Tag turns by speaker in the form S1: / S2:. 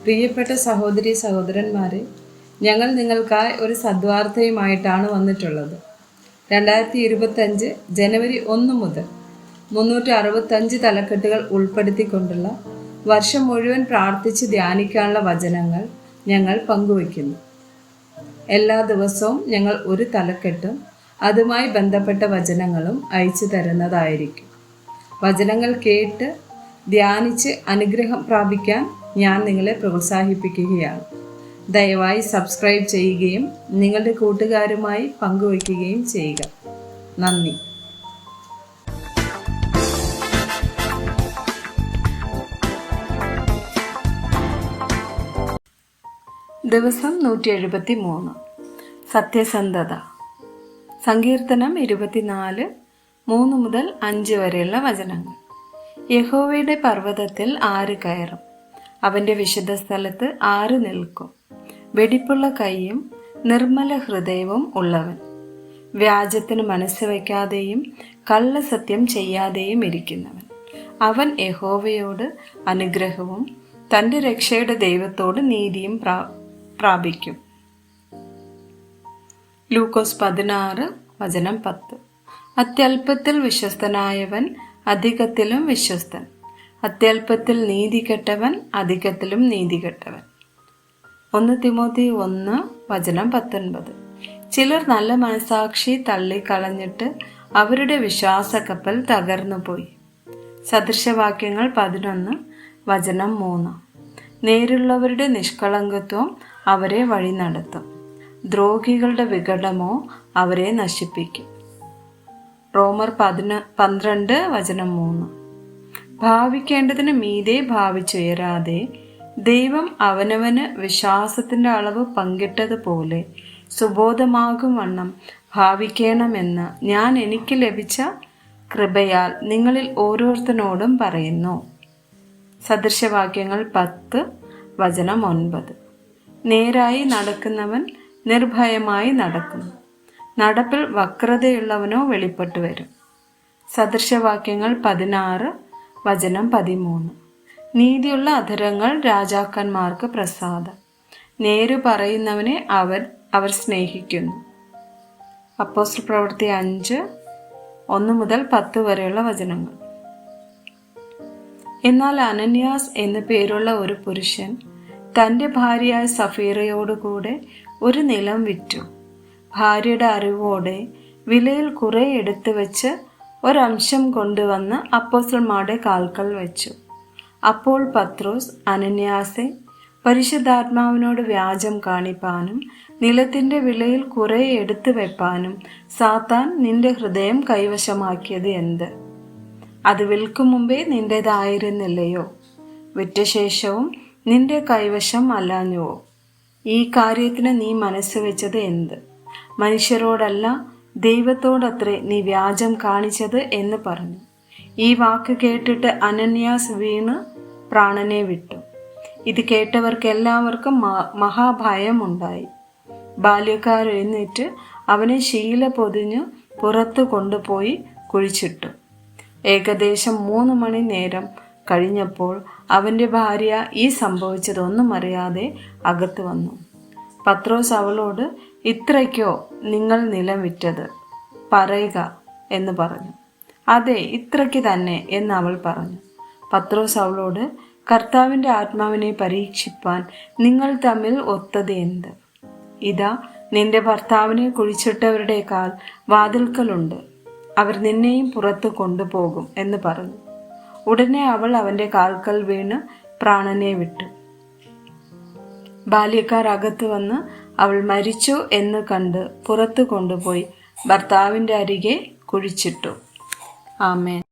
S1: പ്രിയപ്പെട്ട സഹോദരി സഹോദരന്മാരെ, ഞങ്ങൾ നിങ്ങൾക്കായി ഒരു സദ്വാർത്തയുമായിട്ടാണ് വന്നിട്ടുള്ളത്. 2025 ജനുവരി 1 മുതൽ 365 തലക്കെട്ടുകൾ ഉൾപ്പെടുത്തിക്കൊണ്ടുള്ള വർഷം മുഴുവൻ പ്രാർത്ഥിച്ച് ധ്യാനിക്കാനുള്ള വചനങ്ങൾ ഞങ്ങൾ പങ്കുവയ്ക്കുന്നു. എല്ലാ ദിവസവും ഞങ്ങൾ ഒരു തലക്കെട്ടും അതുമായി ബന്ധപ്പെട്ട വചനങ്ങളും അയച്ചു തരുന്നതായിരിക്കും. വചനങ്ങൾ കേട്ട് ധ്യാനിച്ച് അനുഗ്രഹം പ്രാപിക്കാൻ ഞാൻ നിങ്ങളെ പ്രോത്സാഹിപ്പിക്കുകയാണ്. ദയവായി സബ്സ്ക്രൈബ് ചെയ്യുകയും നിങ്ങളുടെ കൂട്ടുകാരുമായി പങ്കുവയ്ക്കുകയും ചെയ്യുക. നന്ദി. ദിവസം 173. സത്യസന്ധത. സങ്കീർത്തനം 24, 3 മുതൽ 5 വരെയുള്ള വചനങ്ങൾ. യഹോവയുടെ പർവ്വതത്തിൽ ആര് കയറും? അവൻ്റെ വിശുദ്ധ സ്ഥലത്ത് ആര് നിൽക്കും? വെടിപ്പുള്ള കൈയും നിർമ്മല ഹൃദയവും ഉള്ളവൻ, വ്യാജത്തിന് മനസ്സ് വയ്ക്കാതെയും കള്ളസത്യം ചെയ്യാതെയും ഇരിക്കുന്നവൻ. അവൻ യഹോവയോട് അനുഗ്രഹവും തൻ്റെ രക്ഷയുടെ ദൈവത്തോട് നീതിയും പ്രാപിക്കും. ലൂക്കോസ് 16, വചനം 10. അത്യല്പത്തിൽ വിശ്വസ്തനായവൻ അധികത്തിലും വിശ്വസ്തൻ, അത്യല്പത്തിൽ നീതി കെട്ടവൻ അധികത്തിലും നീതി കെട്ടവൻ. 1 തിമോത്തി 1, വചനം 19. ചിലർ നല്ല മനസാക്ഷി തള്ളിക്കളഞ്ഞിട്ട് അവരുടെ വിശ്വാസക്കപ്പൽ തകർന്നു പോയി. സദൃശവാക്യങ്ങൾ 11, വചനം 3. നേരുള്ളവരുടെ നിഷ്കളങ്കത്വം അവരെ വഴി നടത്തും, ദ്രോഹികളുടെ വിഘടനമോ അവരെ നശിപ്പിക്കും. റോമർ 12, വചനം 3. ഭാവിക്കേണ്ടതിന് മീതെ ഭാവിച്ചുയരാതെ ദൈവം അവനവന് വിശ്വാസത്തിൻ്റെ അളവ് പങ്കിട്ടതുപോലെ സുബോധമാകും വണ്ണം ഭാവിക്കണമെന്ന് ഞാൻ എനിക്ക് ലഭിച്ച കൃപയാൽ നിങ്ങളിൽ ഓരോരുത്തരോടും പറയുന്നു. സദൃശവാക്യങ്ങൾ 10, വചനം 9. നേരായി നടക്കുന്നവൻ നിർഭയമായി നടക്കുന്നു, നടപ്പിൽ വക്രതയുള്ളവനോ വെളിപ്പെട്ടു വരും. സദൃശവാക്യങ്ങൾ 16, വചനം 13. നീതിയുള്ള അധരങ്ങൾ രാജാക്കന്മാർക്ക് പ്രസാദം, നേരു പറയുന്നവനെ അവർ സ്നേഹിക്കുന്നു. അപ്പോസ്തല പ്രവൃത്തി 5, 1 മുതൽ 10 വരെയുള്ള വചനങ്ങൾ. എന്നാൽ അനന്യാസ് എന്നു പേരുള്ള ഒരു പുരുഷൻ തൻ്റെ ഭാര്യയായ സഫീറയോടുകൂടെ ഒരു നിലം വിറ്റു. ഭാര്യയുടെ അറിവോടെ വിലയിൽ കുറെ എടുത്തു വെച്ച് ഒരംശം കൊണ്ടുവന്ന് അപ്പോസ്തലന്മാരുടെ കാൽക്കൽ വെച്ചു. അപ്പോൾ പത്രോസ് അനന്യാസെ, പരിശുദ്ധാത്മാവിനോട് വ്യാജം കാണിപ്പാനും നിലത്തിൻ്റെ വിലയിൽ കുറെ എടുത്തു വെപ്പാനും സാത്താൻ നിന്റെ ഹൃദയം കൈവശമാക്കിയത് എന്ത്? അത് വിൽക്കും മുമ്പേ നിന്റേതായിരുന്നില്ലയോ? വിറ്റ ശേഷവും നിന്റെ കൈവശം അല്ലാഞ്ഞുവോ? ഈ കാര്യത്തിന് നീ മനസ്സ് വെച്ചത് എന്ത്? മനുഷ്യരോടല്ല ദൈവത്തോടത്രേ നീ വ്യാജം കാണിച്ചത് എന്ന് പറഞ്ഞു. ഈ വാക്ക് കേട്ടിട്ട് അനന്യാസ് വീണ് പ്രാണനെ വിട്ടു. ഇത് കേട്ടവർക്ക് എല്ലാവർക്കും മഹാഭയമുണ്ടായി. ബാല്യക്കാർ എഴുന്നേറ്റ് അവനെ ശീല പൊതിഞ്ഞ് പുറത്തു കൊണ്ടുപോയി കുഴിച്ചിട്ടു. ഏകദേശം 3 മണി നേരം കഴിഞ്ഞപ്പോൾ അവൻ്റെ ഭാര്യ ഈ സംഭവിച്ചതൊന്നും അറിയാതെ അകത്ത് വന്നു. പത്രോസ് അവളോട്, ഇത്രയ്ക്കോ നിങ്ങൾ നിലം വിറ്റത്? പറയുക എന്ന് പറഞ്ഞു. അതെ, ഇത്രയ്ക്ക് തന്നെ എന്ന് അവൾ പറഞ്ഞു. പത്രോസ് അവളോട്, കർത്താവിൻ്റെ ആത്മാവിനെ പരീക്ഷിപ്പാൻ നിങ്ങൾ തമ്മിൽ ഒത്തത് എന്ത്? ഇതാ, നിന്റെ ഭർത്താവിനെ കുഴിച്ചിട്ടവരുടെ കാൽ വാതിൽക്കലുണ്ട്, അവർ നിന്നെയും പുറത്തു കൊണ്ടുപോകും എന്ന് പറഞ്ഞു. ഉടനെ അവൾ അവൻ്റെ കാൽക്കൽ വീണ് പ്രാണനെ വിട്ടു. ബാല്യക്കാർ അകത്ത് വന്ന് അവൾ മരിച്ചു എന്ന് കണ്ട് പുറത്തു കൊണ്ടുപോയി ഭർത്താവിൻ്റെ അരികെ കുഴിച്ചിട്ടു. ആമേൻ.